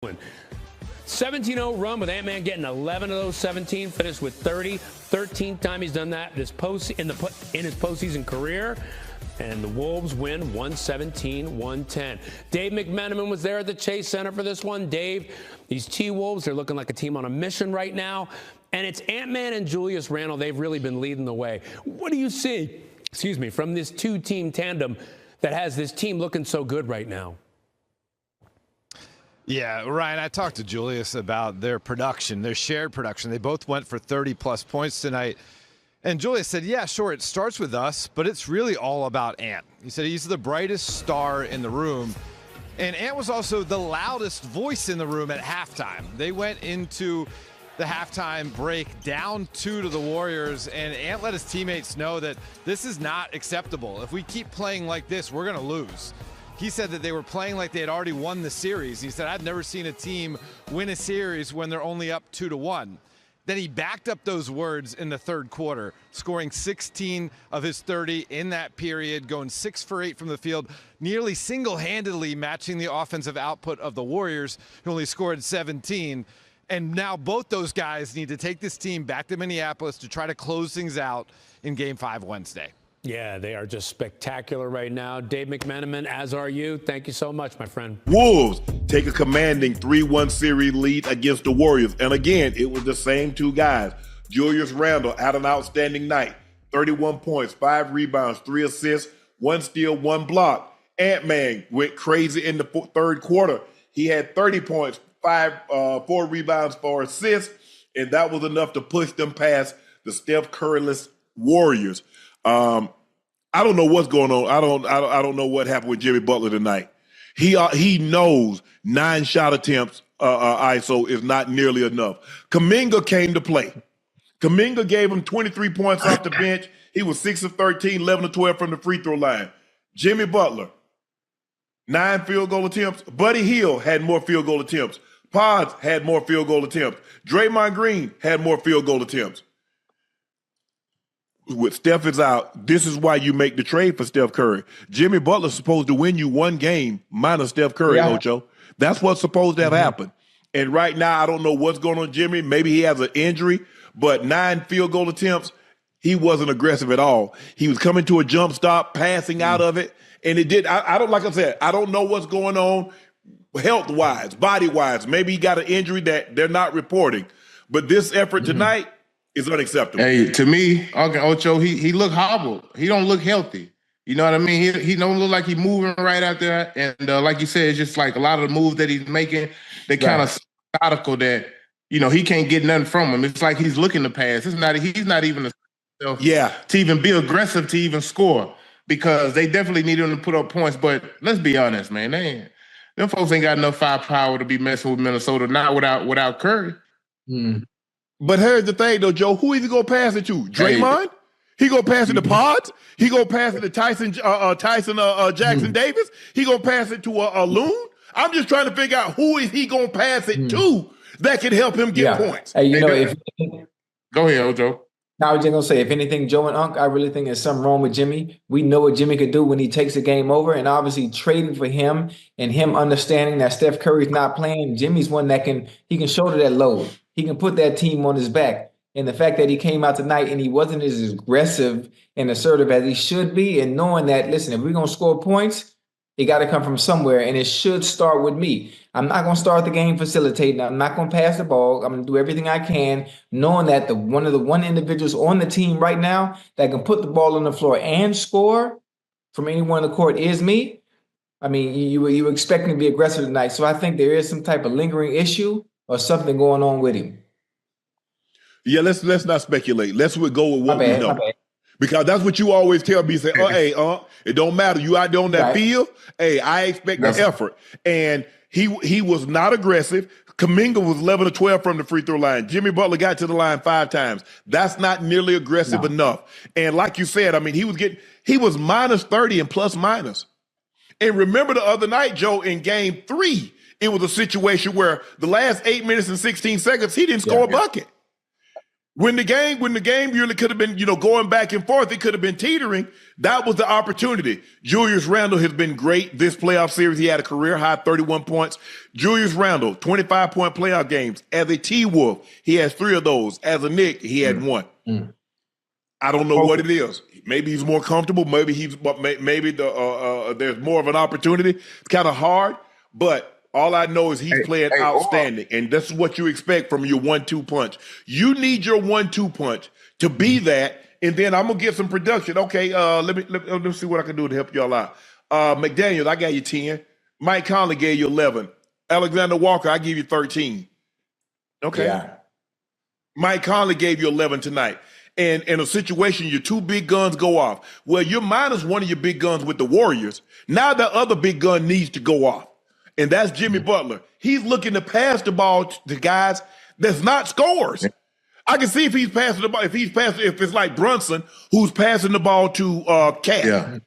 17-0 run with Ant-Man getting 11 of those 17, finished with 30. 13th time he's done that in his postseason career. And the Wolves win 117-110. Dave McMenamin was there at the Chase Center for this one. Dave, these T-Wolves, they're looking like a team on a mission right now. And it's Ant-Man and Julius Randle. They've really been leading the way. What do you see, from this two-team tandem that has this team looking so good right now? Yeah, Ryan, I talked to Julius about their production, their shared production. They both went for 30-plus points tonight. And Julius said, yeah, sure, it starts with us, but it's really all about Ant. He said he's the brightest star in the room. And Ant was also the loudest voice in the room at halftime. They went into the halftime break down 2 to the Warriors, and Ant let his teammates know that this is not acceptable. If we keep playing like this, we're going to lose. He said that they were playing like they had already won the series. He said, I've never seen a team win a series when they're only up 2-1. Then he backed up those words in the third quarter, scoring 16 of his 30 in that period, going 6 for 8 from the field, nearly single-handedly matching the offensive output of the Warriors, who only scored 17. And now both those guys need to take this team back to Minneapolis to try to close things out in Game 5 Wednesday. Yeah, they are just spectacular right now. Dave McMenamin, as are you. Thank you so much, my friend. Wolves take a commanding 3-1 series lead against the Warriors. And again, it was the same 2 guys. Julius Randle had an outstanding night. 31 points, 5 rebounds, 3 assists, 1 steal, 1 block. Ant-Man went crazy in the third quarter. He had 30 points, 4 rebounds, 4 assists, and that was enough to push them past the Steph Curry-less Warriors. I don't know what's going on. I don't know what happened with Jimmy Butler tonight. He knows 9 shot attempts ISO is not nearly enough. Kuminga came to play. Kuminga gave him 23 points off the bench. He was 6 of 13, 11 of 12 from the free throw line. Jimmy Butler, 9 field goal attempts. Buddy Hield had more field goal attempts. Pods had more field goal attempts. Draymond Green had more field goal attempts. With Steph is out, this is why you make the trade for Steph Curry. Jimmy Butler's supposed to win you 1 game minus Steph Curry, Ocho. That's what's supposed to have happened. And right now, I don't know what's going on with Jimmy. Maybe he has an injury, but 9 field goal attempts, he wasn't aggressive at all. He was coming to a jump stop, passing out of it, and it did. I don't, like I said, I don't know what's going on health-wise, body-wise. Maybe he got an injury that they're not reporting. But this effort tonight, is unacceptable. Hey, to me, Uncle Ocho, he look hobbled. He don't look healthy. You know what I mean? He don't look like he's moving right out there. And like you said, it's just like a lot of the moves that he's making, they kind of methodical that, you know, he can't get nothing from him. It's like he's looking to pass. He's not even to even be aggressive to even score, because they definitely need him to put up points. But let's be honest, man, them folks ain't got enough firepower to be messing with Minnesota, not without Curry. But here's the thing, though, Joe. Who is he going to pass it to? Draymond? He going to pass it to Pods? He going to pass it to Jackson Davis? He going to pass it to a Loon? I'm just trying to figure out who is he going to pass it to that can help him get points. Hey, you know, go ahead, Ojo. I was just going to say, if anything, Joe and Unc, I really think there's something wrong with Jimmy. We know what Jimmy could do when he takes a game over, and obviously trading for him and him understanding that Steph Curry's not playing, Jimmy's one that can shoulder that load. He can put that team on his back. And the fact that he came out tonight and he wasn't as aggressive and assertive as he should be, and knowing that, listen, if we're going to score points, it got to come from somewhere, and it should start with me. I'm not going to start the game facilitating. I'm not going to pass the ball. I'm going to do everything I can, knowing that one of the individuals on the team right now that can put the ball on the floor and score from anywhere on the court is me. I mean, you expect me to be aggressive tonight, so I think there is some type of lingering issue or something going on with him. Yeah, let's not speculate. Let's go with what we know. Because that's what you always tell me. Say, it don't matter. You out there on that field. Hey, I expect the effort. And he was not aggressive. Kuminga was 11 of 12 from the free throw line. Jimmy Butler got to the line 5 times. That's not nearly aggressive enough. And like you said, I mean, he was minus 30 and plus minus. And remember the other night, Joe, in game 3, it was a situation where the last 8 minutes and 16 seconds, he didn't score a bucket. When the game really could have been, going back and forth, it could have been teetering. That was the opportunity. Julius Randle has been great this playoff series. He had a career high 31 points. Julius Randle, 25-point playoff games. As a T-Wolf, he has 3 of those. As a Knick, he had 1. I don't know what it is. Maybe he's more comfortable. Maybe there's more of an opportunity. It's kind of hard, but all I know is he's playing outstanding, and this is what you expect from your 1-2 punch. You need your 1-2 punch to be that, and then I'm gonna get some production. Okay, let me see what I can do to help y'all out. McDaniels, I got you 10. Mike Conley gave you 11. Alexander Walker, I give you 13. Okay. Yeah. Mike Conley gave you 11 tonight. And in a situation, your 2 big guns go off. Well, you're minus one of your big guns with the Warriors. Now the other big gun needs to go off. And that's Jimmy Butler. He's looking to pass the ball to guys that's not scorers. I can see if he's passing the ball, if it's like Brunson, who's passing the ball to Cat. Yeah.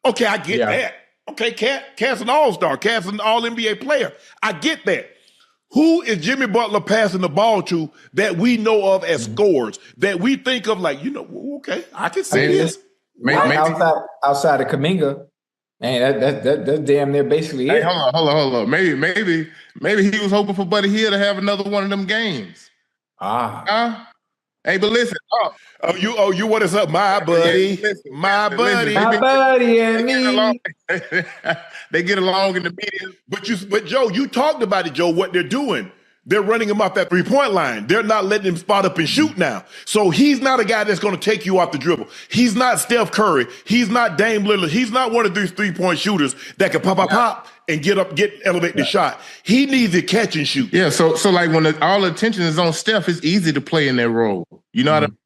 Okay, I get that. Okay, Cat's an all-star. Cat's an all-NBA player. I get that. Who is Jimmy Butler passing the ball to that we know of as scorers, that we think of like, okay, I can see this. Maybe outside of Kuminga. Man, that's damn near basically it. Hey, hold on. Maybe he was hoping for Buddy Hield to have another one of them games. Hey, but listen. You what is up, my buddy? Listen, my buddy and me. They get along in the media. But Joe, you talked about it, Joe, what they're doing. They're running him off that 3-point line. They're not letting him spot up and shoot now. So he's not a guy that's going to take you off the dribble. He's not Steph Curry. He's not Dame Lillard. He's not one of these 3-point shooters that can pop, and elevate the shot. He needs to catch and shoot. Yeah, so like when all the attention is on Steph, it's easy to play in that role. You know what I mean?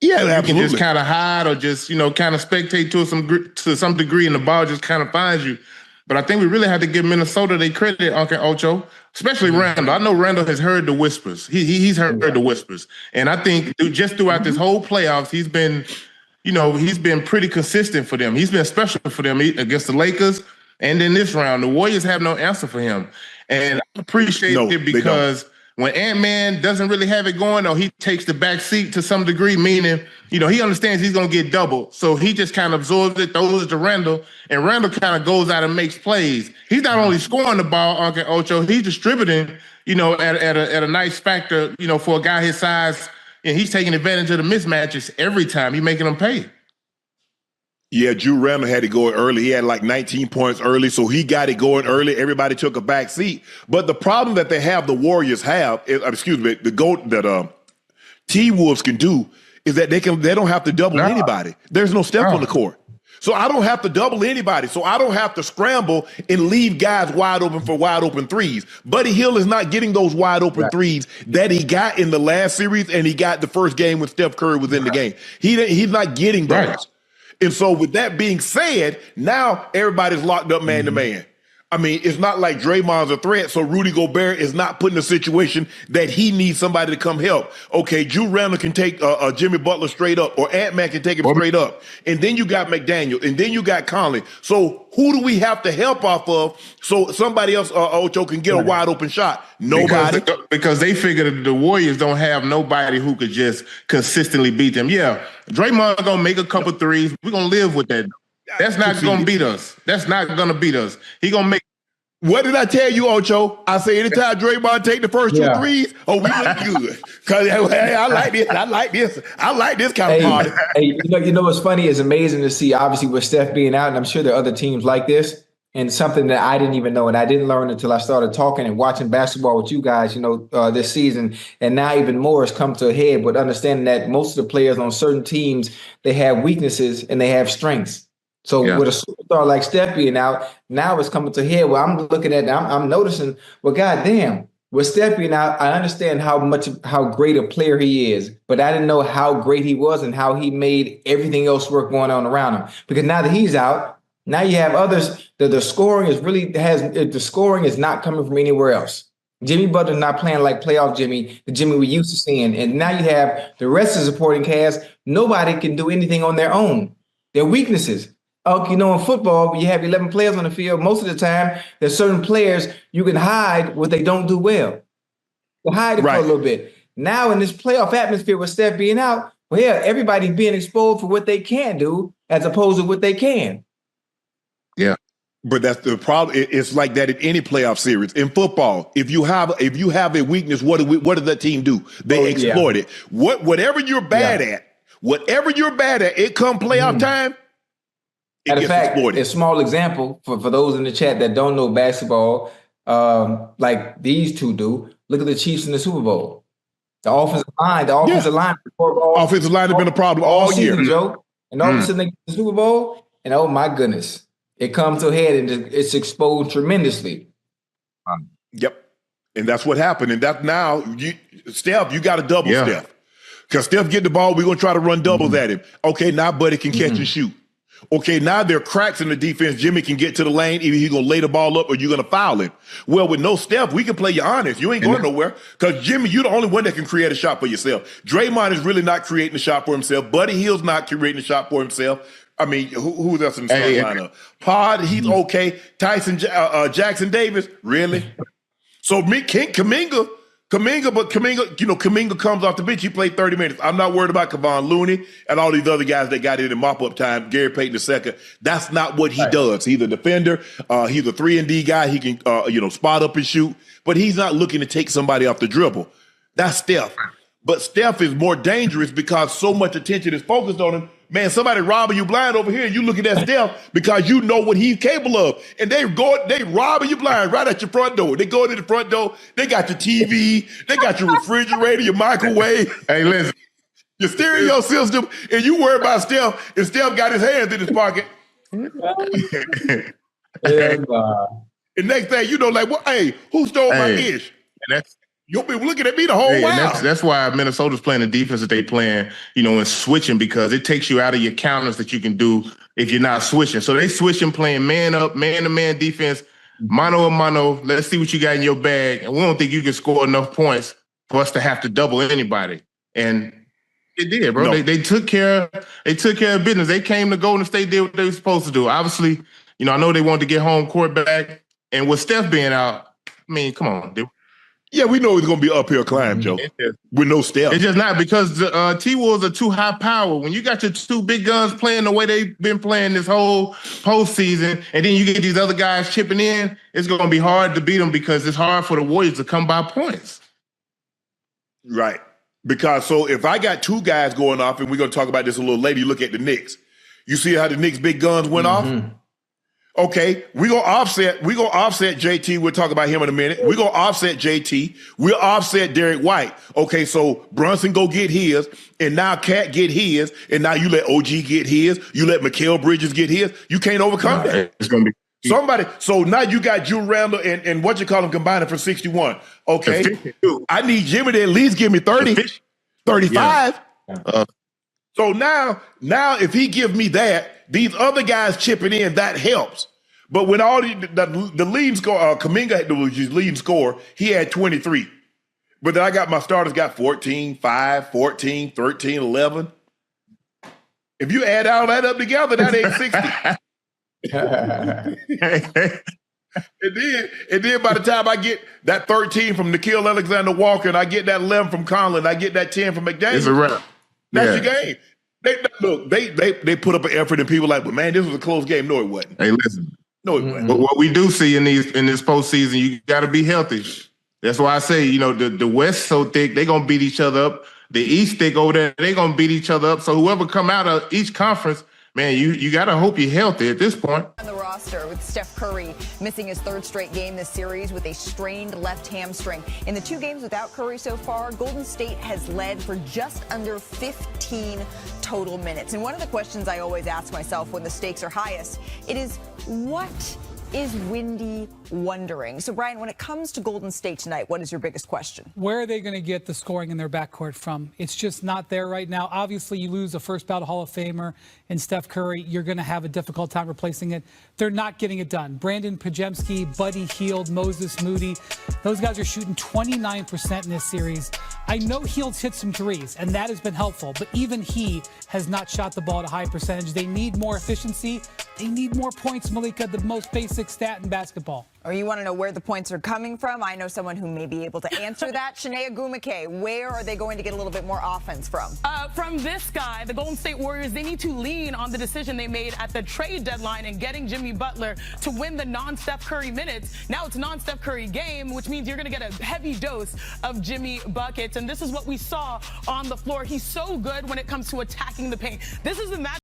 Yeah, so absolutely. You can just kind of hide or just, kind of spectate to some degree, and the ball just kind of finds you. But I think we really have to give Minnesota their credit, Uncle Ocho, especially Randle. I know Randle has heard the whispers. He's heard the whispers. And I think just throughout this whole playoffs, he's been pretty consistent for them. He's been special for them against the Lakers. And in this round, the Warriors have no answer for him. And I appreciate it because when Ant-Man doesn't really have it going, or he takes the back seat to some degree, meaning, he understands he's going to get doubled. So he just kind of absorbs it, throws it to Randle, and Randle kind of goes out and makes plays. He's not only scoring the ball, Uncle Ocho, he's distributing, at a nice factor, for a guy his size, and he's taking advantage of the mismatches every time. He's making them pay. Yeah, Drew Randle had to go early. He had like 19 points early, so he got it going early. Everybody took a back seat. But the problem that the Warriors have, the goat that T-Wolves can do is that they don't have to double anybody. There's no Steph on the court. So I don't have to double anybody. So I don't have to scramble and leave guys wide open for wide open threes. Buddy Hield is not getting those wide open threes that he got in the last series, and he got the first game when Steph Curry was in the game. He's not getting those. Right. And so with that being said, now everybody's locked up man to man. I mean, it's not like Draymond's a threat, so Rudy Gobert is not put in a situation that he needs somebody to come help. Okay, Drew Randle can take Jimmy Butler straight up, or Ant-Man can take him straight up. And then you got McDaniel, and then you got Conley. So who do we have to help off of so somebody else, Ocho, can get a wide open shot? Nobody. Because they figured that the Warriors don't have nobody who could just consistently beat them. Yeah, Draymond going to make a couple threes. We're going to live with that. That's not going to beat us. That's not going to beat us. He going to make. What did I tell you, Ocho? I say anytime Draymond take the first 2 threes, we look good. Because I like this. I like this kind of party. Hey, what's funny is amazing to see, obviously, with Steph being out, and I'm sure there are other teams like this, and something that I didn't even know, and I didn't learn until I started talking and watching basketball with you guys, this season. And now even more has come to a head with understanding that most of the players on certain teams, they have weaknesses and they have strengths. So with a superstar like Steph being out, now it's coming to head where I'm looking at, I'm noticing, well, goddamn, with Steph being out, I understand how great a player he is, but I didn't know how great he was and how he made everything else work going on around him. Because now that he's out, now you have others that the scoring is not coming from anywhere else. Jimmy Butler's not playing like playoff Jimmy, the Jimmy we used to seeing. And now you have the rest of the supporting cast. Nobody can do anything on their own. Their weaknesses. In football, when you have 11 players on the field, most of the time, there's certain players you can hide what they don't do well. You hide it for a little bit. Now in this playoff atmosphere with Steph being out, well, yeah, everybody's being exposed for what they can do as opposed to what they can. Yeah. But that's the problem. It's like that in any playoff series. In football, if you have a weakness, what does that team do? They exploit it. Whatever you're bad at, it come playoff time, it gets exploited. A small example for those in the chat that don't know basketball, like these two do. Look at the Chiefs in the Super Bowl. The offensive line, offensive line has been a problem all year, Joe. And all of a sudden they get the Super Bowl, and oh my goodness. It comes to a head and it's exposed tremendously. Yep. And that's what happened. And that now, Steph, you got to double Steph. Because Steph get the ball, we're going to try to run doubles at him. Okay, now Buddy can catch and shoot. Okay, now there are cracks in the defense. Jimmy can get to the lane. Either he's going to lay the ball up or you're going to foul him. Well, with no Steph, we can play you honest. You ain't going nowhere. Because, Jimmy, you're the only one that can create a shot for yourself. Draymond is really not creating a shot for himself. Buddy Hield's not creating a shot for himself. I mean, who's else in the lineup? Pod, he's okay. Tyson Jackson Davis, really? So Kuminga, Kuminga comes off the bench. He played 30 minutes. I'm not worried about Kevon Looney and all these other guys that got in mop-up time. Gary Payton II. That's not what he does. He's a defender. He's a 3-and-D guy. He can, spot up and shoot. But he's not looking to take somebody off the dribble. That's Steph. But Steph is more dangerous because so much attention is focused on him. Man, somebody robbing you blind over here, and you looking at Steph because you know what he's capable of. And they robbing you blind right at your front door. They go to the front door, they got your TV, they got your refrigerator, your microwave. Hey, listen. Your stereo system, and you worry about Steph, and Steph got his hands in his pocket. And next thing you know, like, well, hey, who stole my ish? You'll be looking at me the whole while. That's why Minnesota's playing the defense that they playing, and switching, because it takes you out of your counters that you can do if you're not switching. So they switching, playing man up, man-to-man defense, mano a mano. Let's see what you got in your bag. And we don't think you can score enough points for us to have to double anybody. And it did, bro. No. They took care of business. They came to Golden State, did what they were supposed to do. Obviously, I know they wanted to get home court back. And with Steph being out, I mean, come on, dude. Yeah, we know it's going to be an uphill climb, Joe, with no Steph. It's just not, because the T-Wolves are too high power. When you got your two big guns playing the way they've been playing this whole postseason, and then you get these other guys chipping in, it's going to be hard to beat them, because it's hard for the Warriors to come by points. Right. Because so if I got two guys going off, and we're going to talk about this a little later, you look at the Knicks. You see how the Knicks' big guns went off? Okay, we're gonna offset JT. We'll talk about him in a minute. We're gonna offset JT. We'll offset Derek White. Okay, so Brunson go get his, and now Cat get his, and now you let OG get his, you let Mikal Bridges get his. You can't overcome that. It's gonna be somebody. So now you got Jules Randle and what you call him combining for 61. Okay, I need Jimmy to at least give me 30, 35. So now if he give me that, these other guys chipping in, that helps. But when all the lead score, Kuminga had the lead score, he had 23. But then I got my starters got 14, 5, 14, 13, 11. If you add all that up together, that ain't 60. And then by the time I get that 13 from Nickeil Alexander-Walker, and I get that 11 from Conlon, I get that 10 from McDaniels. It's a wrap. That's your game. They put up an effort, and people like, but man, this was a close game. No, it wasn't. Hey, listen. No, it wasn't. But what we do see in this postseason, you got to be healthy. That's why I say, the West so thick, they're going to beat each other up. The East thick over there, they're going to beat each other up. So whoever come out of each conference, man, you got to hope you're healthy at this point. On the roster, with Steph Curry missing his third straight game this series with a strained left hamstring. In the 2 games without Curry so far, Golden State has led for just under 15 total minutes. And one of the questions I always ask myself when the stakes are highest, it is, what is Windy wondering? So, Brian, when it comes to Golden State tonight, what is your biggest question? Where are they going to get the scoring in their backcourt from? It's just not there right now. Obviously, you lose a first ballot Hall of Famer in Steph Curry, you're going to have a difficult time replacing it. They're not getting it done. Brandon Pajemski, Buddy Hield, Moses Moody, those guys are shooting 29% in this series. I know Hield's hit some threes, and that has been helpful, but even he has not shot the ball at a high percentage. They need more efficiency. They need more points, Malika, the most basic stat in basketball. Or you want to know where the points are coming from? I know someone who may be able to answer that. Shanae Agumake, where are they going to get a little bit more offense from? From this guy, the Golden State Warriors, they need to lean on the decision they made at the trade deadline and getting Jimmy Butler to win the non-Steph Curry minutes. Now it's a non-Steph Curry game, which means you're going to get a heavy dose of Jimmy buckets. And this is what we saw on the floor. He's so good when it comes to attacking the paint. This is the match.